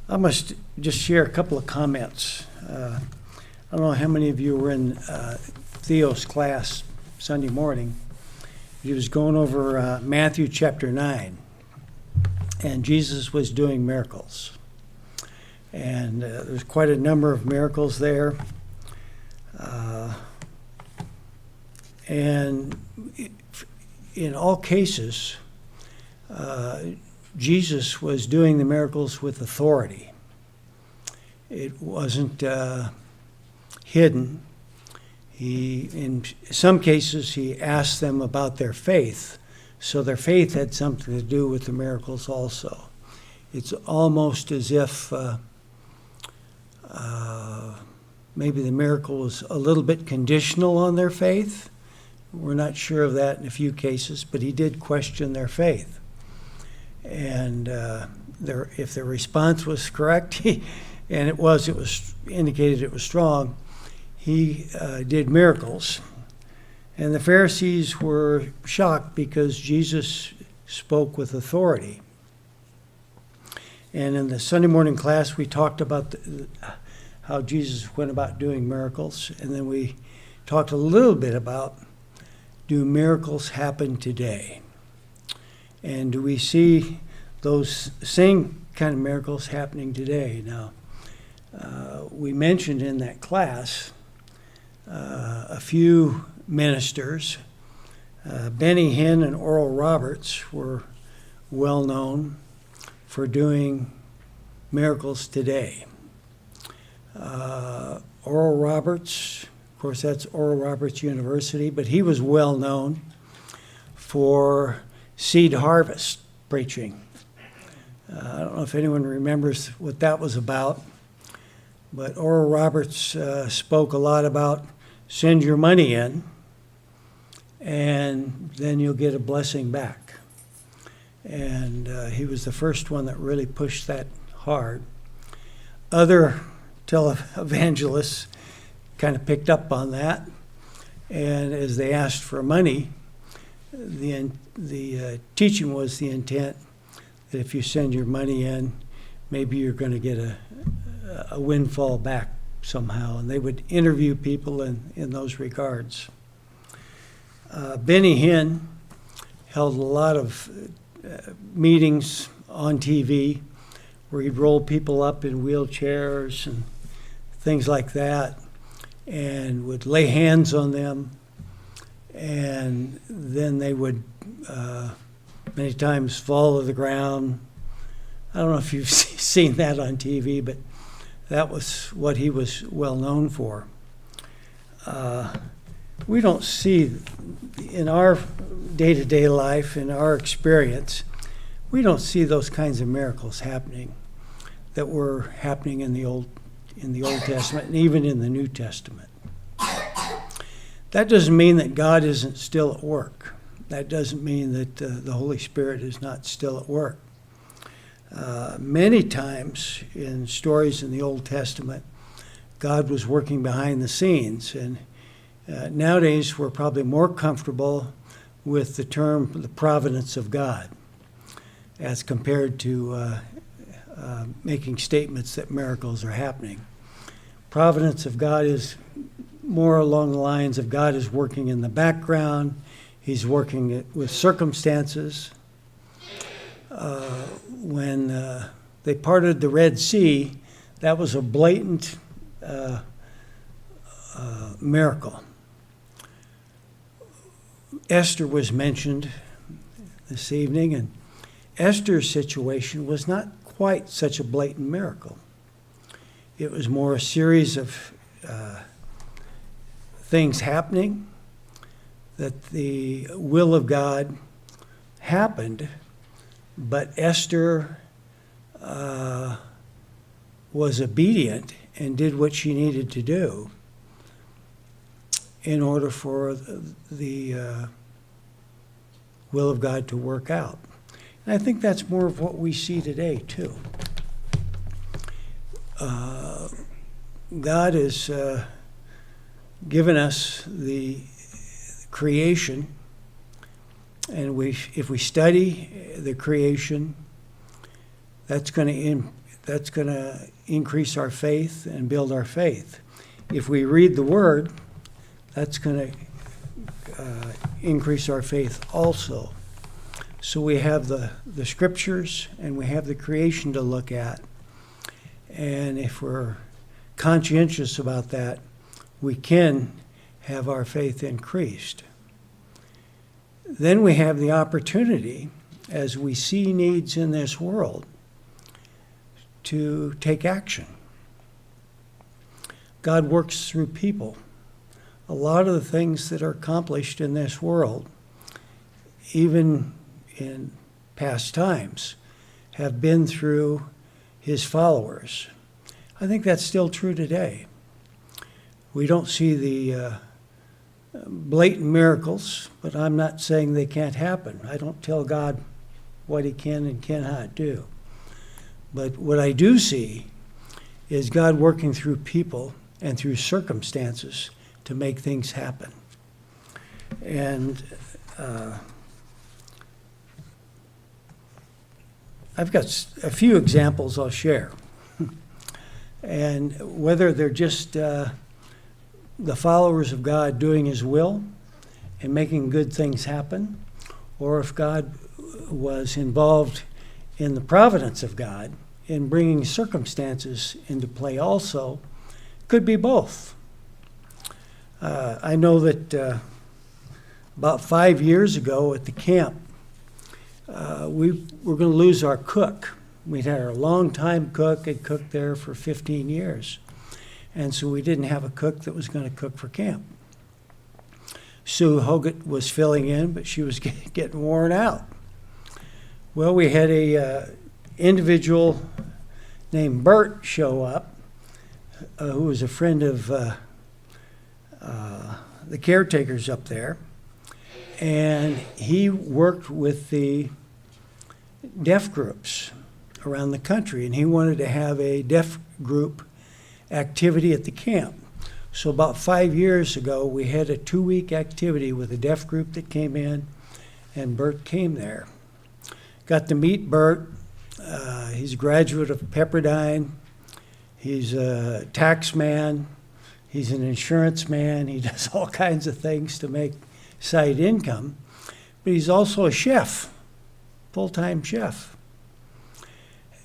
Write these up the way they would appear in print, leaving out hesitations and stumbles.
I must just share a couple of comments. I don't know how many of you were in Theo's class Sunday morning. He was going over Matthew chapter 9, and Jesus was doing miracles. And there's quite a number of miracles there. And in all cases, Jesus was doing the miracles with authority. It wasn't hidden. In some cases, he asked them about their faith, so their faith had something to do with the miracles also. It's almost as if maybe the miracle was a little bit conditional on their faith. We're not sure of that in a few cases, but he did question their faith. And if their response was correct, and it was indicated it was strong, he did miracles. And the Pharisees were shocked because Jesus spoke with authority. And in the Sunday morning class, we talked about how Jesus went about doing miracles. And then we talked a little bit about, do miracles happen today? And do we see those same kind of miracles happening today? Now, we mentioned in that class a few ministers. Benny Hinn and Oral Roberts were well known for doing miracles today. Oral Roberts, of course, that's Oral Roberts University, but he was well known for seed harvest preaching. I don't know if anyone remembers what that was about, but Oral Roberts spoke a lot about send your money in, and then you'll get a blessing back. And he was the first one that really pushed that hard. Other televangelists kind of picked up on that, and as they asked for money, the teaching was the intent that if you send your money in, maybe you're going to get a windfall back somehow, and they would interview people in those regards. Benny Hinn held a lot of meetings on TV where he'd roll people up in wheelchairs and things like that, and would lay hands on them, and then they would many times fall to the ground. I don't know if you've seen that on TV, but that was what he was well known for. We don't see, in our day-to-day life, in our experience, we don't see those kinds of miracles happening that were happening in the Old Testament and even in the New Testament. That doesn't mean that God isn't still at work. That doesn't mean that the Holy Spirit is not still at work. Many times in stories in the Old Testament, God was working behind the scenes. And nowadays, we're probably more comfortable with the term the providence of God as compared to making statements that miracles are happening. Providence of God is more along the lines of God is working in the background. He's working with circumstances. When they parted the Red Sea, that was a blatant miracle. Esther was mentioned this evening, and Esther's situation was not quite such a blatant miracle. It was more a series of things happening, that the will of God happened, but Esther was obedient and did what she needed to do in order for the will of God to work out. And I think that's more of what we see today, too. God has given us the creation, and if we study the creation, that's going that's going to increase our faith and build our faith. If we read the Word, that's going to increase our faith also. So we have the Scriptures and we have the creation to look at. And if we're conscientious about that, we can have our faith increased. Then we have the opportunity, as we see needs in this world, to take action. God works through people. A lot of the things that are accomplished in this world, even in past times, have been through his followers. I think that's still true today. We don't see the blatant miracles, but I'm not saying they can't happen. I don't tell God what he can and cannot do. But what I do see is God working through people and through circumstances to make things happen. And I've got a few examples I'll share. And whether they're just the followers of God doing his will and making good things happen, or if God was involved in the providence of God in bringing circumstances into play also, could be both. I know that about 5 years ago at the camp, we were going to lose our cook. We'd had our longtime cook, had cooked there for 15 years. And so we didn't have a cook that was going to cook for camp. Sue Hoggett was filling in, but she was getting worn out. Well, we had a individual named Bert show up, who was a friend of the caretakers up there. And he worked with the deaf groups around the country, and he wanted to have a deaf group activity at the camp. So about 5 years ago, we had a 2-week activity with a deaf group that came in, and Bert came there. Got to meet Bert. He's a graduate of Pepperdine. He's a tax man. He's an insurance man. He does all kinds of things to make side income. But he's also a chef, full-time chef.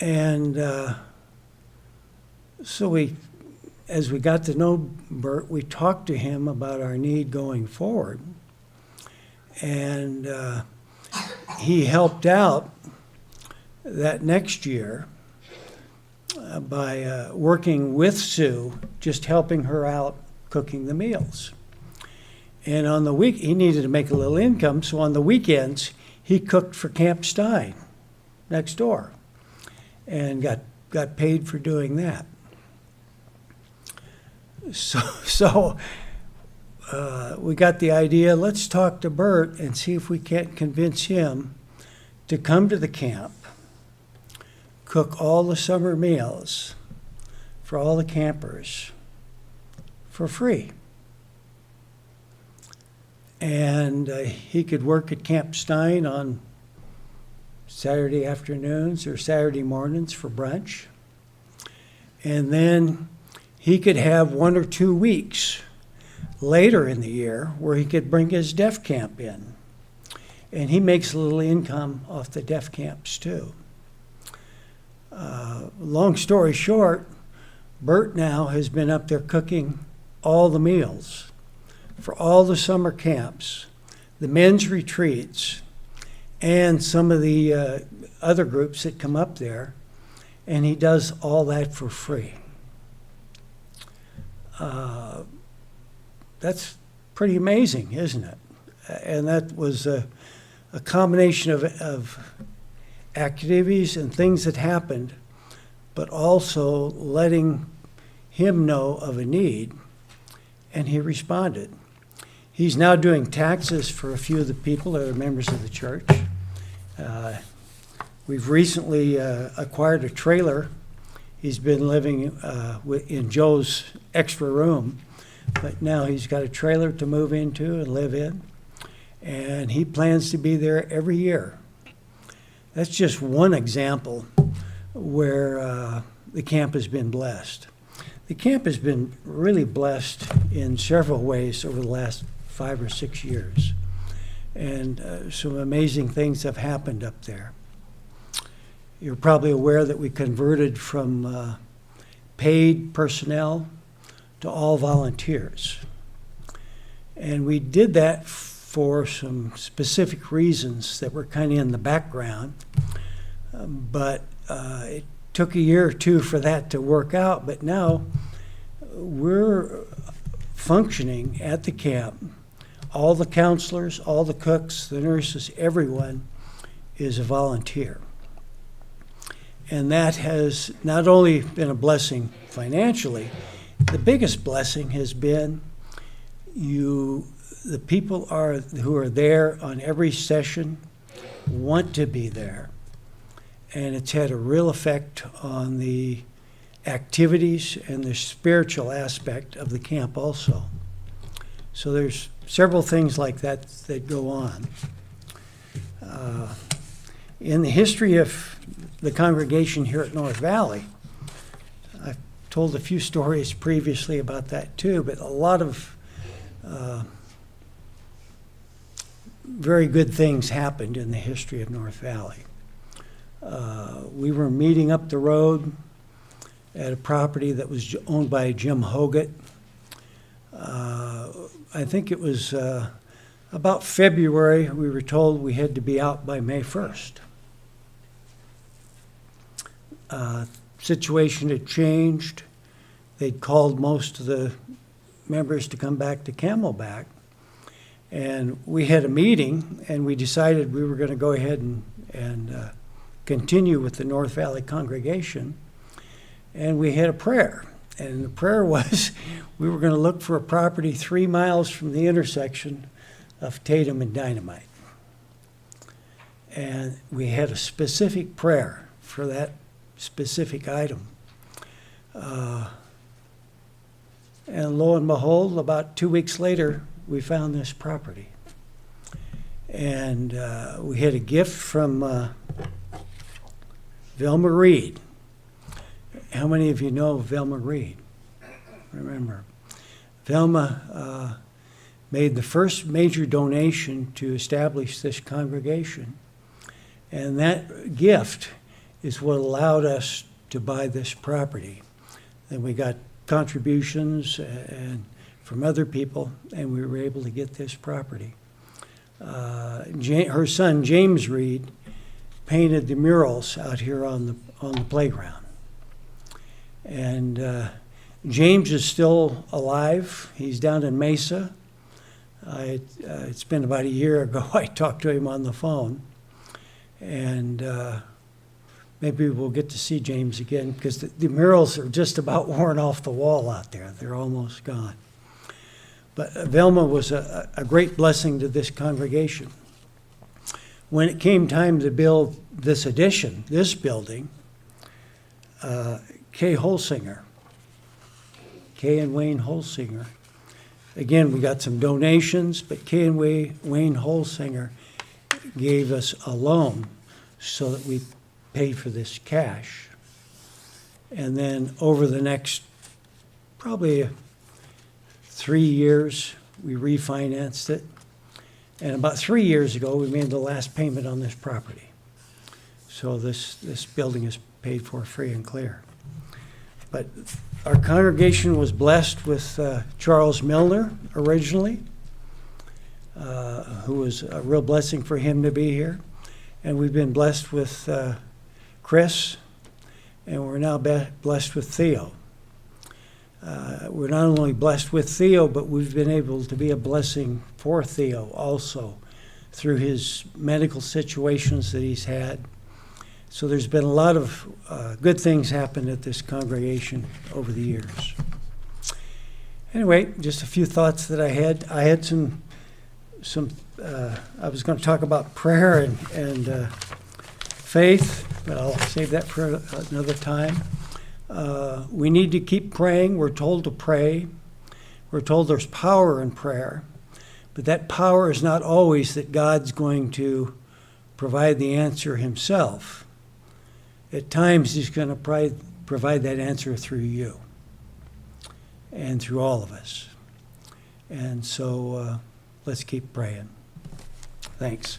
And so as we got to know Bert, we talked to him about our need going forward. And he helped out that next year by working with Sue, just helping her out cooking the meals. And on the week, he needed to make a little income, so on the weekends, he cooked for Camp Stein next door and got paid for doing that. So we got the idea, let's talk to Bert and see if we can't convince him to come to the camp, cook all the summer meals for all the campers for free. And he could work at Camp Stein on Saturday afternoons or Saturday mornings for brunch. And then he could have 1 or 2 weeks later in the year where he could bring his deaf camp in. And he makes a little income off the deaf camps too. Long story short, Bert now has been up there cooking all the meals for all the summer camps, the men's retreats, and some of the other groups that come up there, and he does all that for free. That's pretty amazing, isn't it? And that was a combination of activities and things that happened, but also letting him know of a need, and he responded. He's now doing taxes for a few of the people that are members of the church. We've recently acquired a trailer. He's been living in Joe's extra room, but now he's got a trailer to move into and live in, and he plans to be there every year. That's just one example where the camp has been blessed. The camp has been really blessed in several ways over the last 5 or 6 years. And some amazing things have happened up there. You're probably aware that we converted from paid personnel to all volunteers. And we did that for some specific reasons that were kind of in the background. But it took a year or two for that to work out. But now we're functioning at the camp. All the counselors, all the cooks, the nurses, everyone is a volunteer. And that has not only been a blessing financially, the biggest blessing has been the people who are there on every session want to be there. And it's had a real effect on the activities and the spiritual aspect of the camp also. So there's several things like that that go on. In the history of the congregation here at North Valley, I've told a few stories previously about that too, but a lot of very good things happened in the history of North Valley. We were meeting up the road at a property that was owned by Jim Hoggett. I think it was about February, we were told we had to be out by May 1st. Situation had changed. They'd called most of the members to come back to Camelback. And we had a meeting, and we decided we were going to go ahead and continue with the North Valley congregation. And we had a prayer. And the prayer was we were going to look for a property 3 miles from the intersection of Tatum and Dynamite. And we had a specific prayer for that specific item. And lo and behold, about 2 weeks later, we found this property. And we had a gift from Velma Reed. How many of you know Velma Reed? Remember, Velma made the first major donation to establish this congregation. And that gift is what allowed us to buy this property. Then we got contributions and from other people, and we were able to get this property. Her son, James Reed, painted the murals out here on the playground. And James is still alive. He's down in Mesa. It's been about a year ago I talked to him on the phone. And maybe we'll get to see James again, because the murals are just about worn off the wall out there. They're almost gone. But Velma was a great blessing to this congregation. When it came time to build this addition, this building, Kay and Wayne Holsinger, again, we got some donations, but Kay and Wayne Holsinger gave us a loan so that we paid for this cash. And then over the next probably 3 years, we refinanced it. And about 3 years ago, we made the last payment on this property. So this building is paid for free and clear. But our congregation was blessed with Charles Milner originally, who was a real blessing for him to be here. And we've been blessed with Chris, and we're now blessed with Theo. We're not only blessed with Theo, but we've been able to be a blessing for Theo also through his medical situations that he's had. So there's been a lot of good things happen at this congregation over the years. Anyway, just a few thoughts that I had. I had some I was going to talk about prayer and faith, but I'll save that for another time. We need to keep praying. We're told to pray. We're told there's power in prayer, but that power is not always that God's going to provide the answer himself. at times he's going to provide that answer through you and through all of us. And so let's keep praying. Thanks.